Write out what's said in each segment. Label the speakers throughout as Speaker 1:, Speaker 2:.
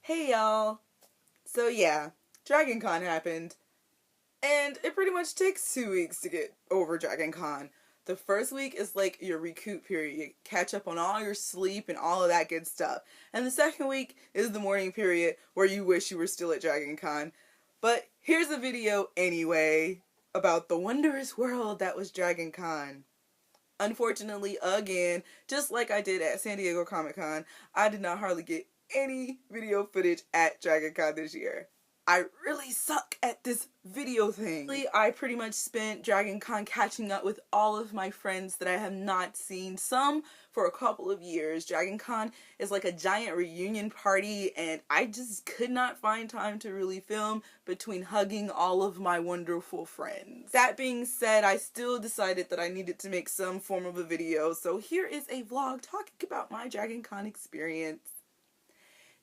Speaker 1: Hey y'all. So yeah, DragonCon happened, and it pretty much takes 2 weeks to get over DragonCon. The first week is like your recoup period. You catch up on all your sleep and all of that good stuff. And the second week is the mourning period where you wish you were still at DragonCon. But here's a video anyway about the wondrous world that was DragonCon. Unfortunately, again, just like I did at San Diego Comic-Con, I did not hardly get any video footage at DragonCon this year. I really suck at this video thing. I pretty much spent DragonCon catching up with all of my friends that I have not seen, some for a couple of years. DragonCon is like a giant reunion party, and I just could not find time to really film between hugging all of my wonderful friends. That being said, I still decided that I needed to make some form of a video, so here is a vlog talking about my DragonCon experience.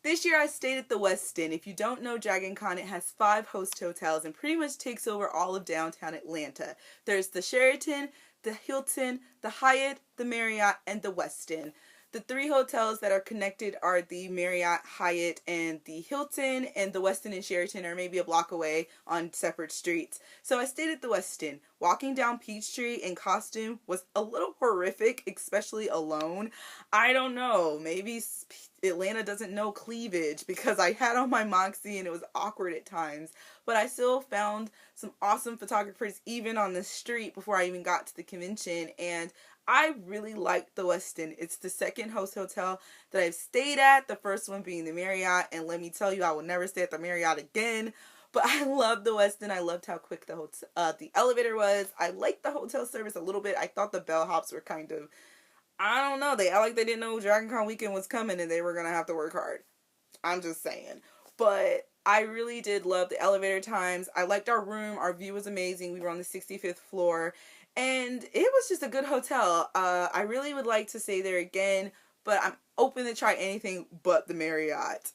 Speaker 1: This year I stayed at the Westin. If you don't know DragonCon, it has 5 host hotels and pretty much takes over all of downtown Atlanta. There's the Sheraton, the Hilton, the Hyatt, the Marriott, and the Westin. The 3 hotels that are connected are the Marriott, Hyatt, and the Hilton, and the Westin and Sheraton are maybe a block away on separate streets. So I stayed at the Westin. Walking down Peachtree in costume was a little horrific, especially alone. I don't know, maybe Atlanta doesn't know cleavage because I had on my Moxie and it was awkward at times. But I still found some awesome photographers even on the street before I even got to the convention, and I really liked the Westin. It's the second host hotel that I've stayed at, the first one being the Marriott, and let me tell you, I will never stay at the Marriott again. But I loved the Westin. I loved how quick the elevator was. I liked the hotel service a little bit. I thought the bellhops were kind of, I don't know, they act like they didn't know DragonCon weekend was coming and they were going to have to work hard. I'm just saying. But I really did love the elevator times. I liked our room. Our view was amazing. We were on the 65th floor. And it was just a good hotel. I really would like to stay there again, but I'm open to try anything but the Marriott.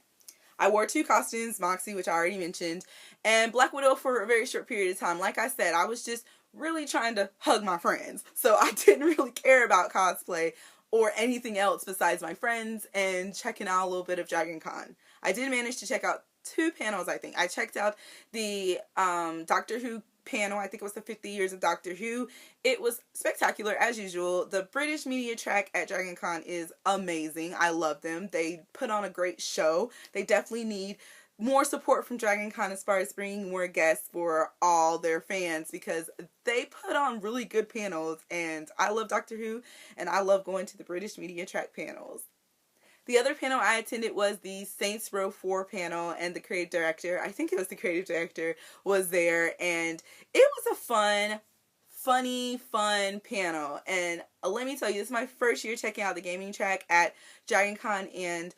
Speaker 1: I wore 2 costumes, Moxie, which I already mentioned, and Black Widow for a very short period of time. Like I said, I was just really trying to hug my friends, so I didn't really care about cosplay or anything else besides my friends and checking out a little bit of DragonCon. I did manage to check out 2 panels, I think. I checked out the Doctor Who panel. I think it was the 50 years of Doctor Who. It was spectacular as usual. The British media track at DragonCon is amazing. I love them. They put on a great show. They definitely need more support from DragonCon as far as bringing more guests for all their fans, because they put on really good panels, and I love Doctor Who and I love going to the British media track panels. The other panel I attended was the Saints Row 4 panel, and the creative director, I think it was the creative director, was there, and it was a fun panel. And let me tell you, this is my first year checking out the gaming track at DragonCon, and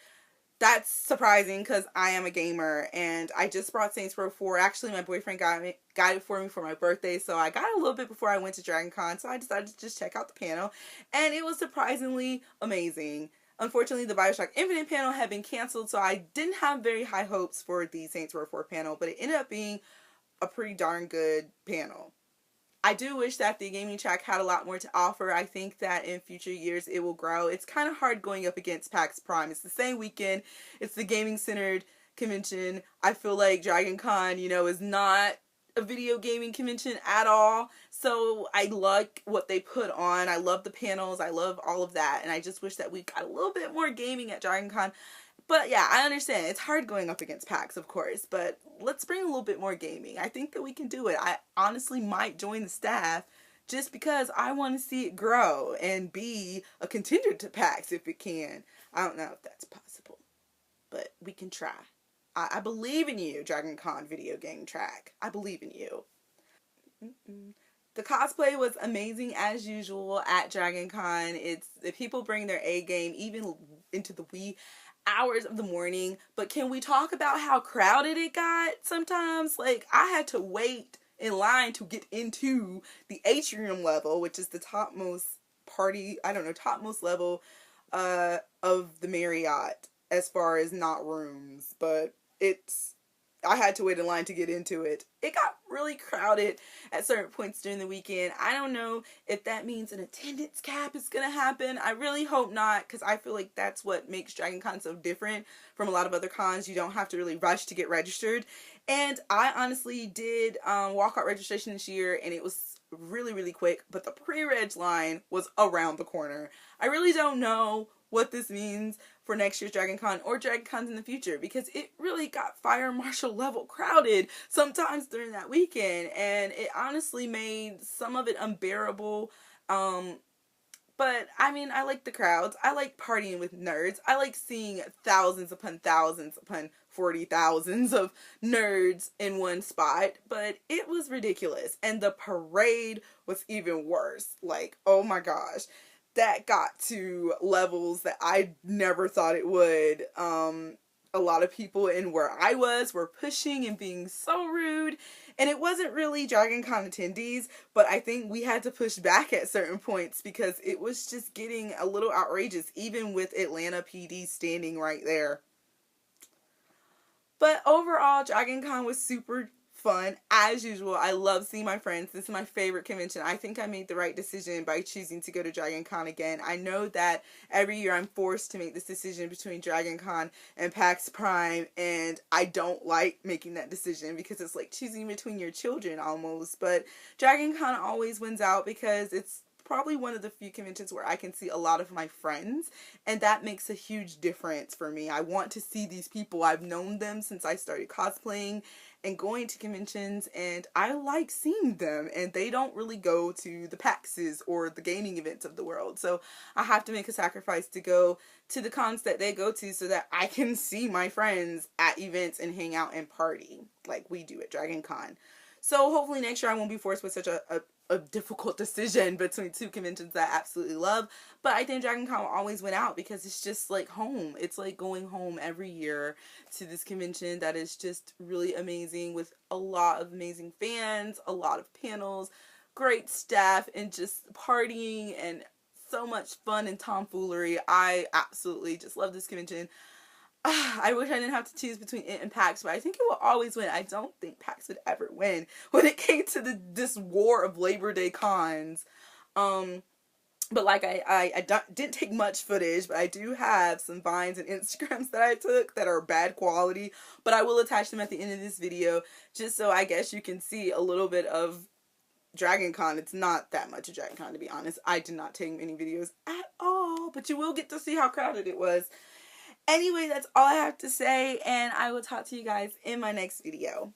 Speaker 1: that's surprising because I am a gamer, and I just brought Saints Row 4. Actually, my boyfriend got it for me for my birthday, so I got it a little bit before I went to DragonCon, so I decided to just check out the panel, and it was surprisingly amazing. Unfortunately, the Bioshock Infinite panel had been canceled, so I didn't have very high hopes for the Saints Row 4 panel, but it ended up being a pretty darn good panel. I do wish that the gaming track had a lot more to offer. I think that in future years it will grow. It's kind of hard going up against PAX Prime. It's the same weekend. It's the gaming-centered convention. I feel like DragonCon, is not a video gaming convention at all, so I like what they put on. I love the panels, I love all of that, and I just wish that we got a little bit more gaming at DragonCon. But yeah, I understand it's hard going up against PAX, of course, but let's bring a little bit more gaming. I think that we can do it. I honestly might join the staff just because I want to see it grow and be a contender to PAX if it can. I don't know if that's possible, but we can try. I believe in you, DragonCon video game track. I believe in you. The cosplay was amazing as usual at DragonCon. The people bring their A game even into the wee hours of the morning. But can we talk about how crowded it got sometimes? Like, I had to wait in line to get into the atrium level, which is the topmost topmost level of the Marriott as far as not rooms, but it's I had to wait in line to get into it. It got really crowded at certain points during the weekend. I don't know if that means an attendance cap is going to happen. I really hope not, because I feel like that's what makes DragonCon so different from a lot of other cons. You don't have to really rush to get registered. And I honestly did walkout registration this year, and it was really, really quick. But the pre-reg line was around the corner. I really don't know what this means for next year's DragonCon or DragonCons in the future, because it really got fire marshal level crowded sometimes during that weekend, and it honestly made some of it unbearable. But I mean, I like the crowds. I like partying with nerds. I like seeing thousands upon 40,000s of nerds in one spot. But it was ridiculous, and the parade was even worse. Like, oh my gosh, that got to levels that I never thought it would. A lot of people in where I was were pushing and being so rude. And it wasn't really DragonCon attendees, but I think we had to push back at certain points because it was just getting a little outrageous, even with Atlanta PD standing right there. But overall, DragonCon was super fun as usual. I love seeing my friends. This is my favorite convention. I think I made the right decision by choosing to go to DragonCon again. I know that every year I'm forced to make this decision between DragonCon and PAX Prime, and I don't like making that decision because it's like choosing between your children almost. But DragonCon always wins out because it's probably one of the few conventions where I can see a lot of my friends, and that makes a huge difference for me. I want to see these people. I've known them since I started cosplaying and going to conventions, and I like seeing them, and they don't really go to the PAXs or the gaming events of the world, so I have to make a sacrifice to go to the cons that they go to so that I can see my friends at events and hang out and party like we do at DragonCon. So hopefully next year I won't be forced with such a difficult decision between two conventions that I absolutely love. But I think DragonCon will always win out because it's just like home. It's like going home every year to this convention that is just really amazing, with a lot of amazing fans, a lot of panels, great staff, and just partying and so much fun and tomfoolery. I absolutely just love this convention. I wish I didn't have to choose between it and PAX, but I think it will always win. I don't think PAX would ever win when it came to this war of Labor Day cons. But like I didn't take much footage, but I do have some Vines and Instagrams that I took that are bad quality, but I will attach them at the end of this video just so I guess you can see a little bit of DragonCon. It's not that much of DragonCon, to be honest. I did not take many videos at all, but you will get to see how crowded it was. Anyway, that's all I have to say, and I will talk to you guys in my next video.